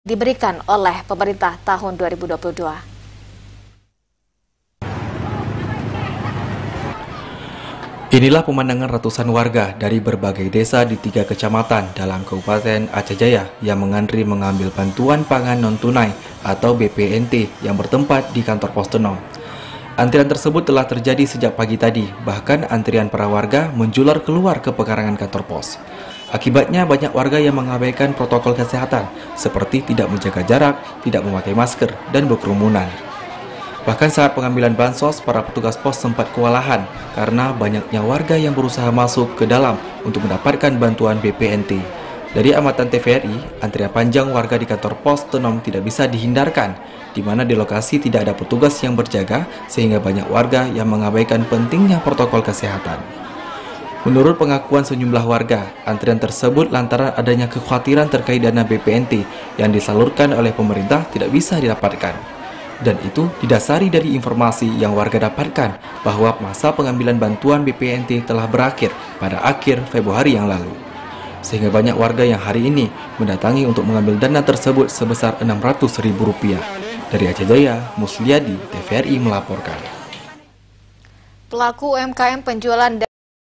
diberikan oleh pemerintah tahun 2022. Inilah pemandangan ratusan warga dari berbagai desa di 3 kecamatan dalam Kabupaten Aceh Jaya yang mengantri mengambil bantuan pangan non-tunai atau BPNT yang bertempat di kantor pos Tenom. Antrian tersebut telah terjadi sejak pagi tadi, bahkan antrian para warga menjular keluar ke pekarangan kantor pos. Akibatnya banyak warga yang mengabaikan protokol kesehatan, seperti tidak menjaga jarak, tidak memakai masker, dan berkerumunan. Bahkan saat pengambilan bansos, para petugas pos sempat kewalahan karena banyaknya warga yang berusaha masuk ke dalam untuk mendapatkan bantuan BPNT. Dari amatan TVRI, antrian panjang warga di kantor pos Tenom tidak bisa dihindarkan, di mana di lokasi tidak ada petugas yang berjaga sehingga banyak warga yang mengabaikan pentingnya protokol kesehatan. Menurut pengakuan sejumlah warga, antrian tersebut lantaran adanya kekhawatiran terkait dana BPNT yang disalurkan oleh pemerintah tidak bisa didapatkan. Dan itu didasari dari informasi yang warga dapatkan bahwa masa pengambilan bantuan BPNT telah berakhir pada akhir Februari yang lalu. Sehingga banyak warga yang hari ini mendatangi untuk mengambil dana tersebut sebesar Rp600.000. Dari Aceh Jaya, Musliadi, TVRI melaporkan. Pelaku UMKM penjualan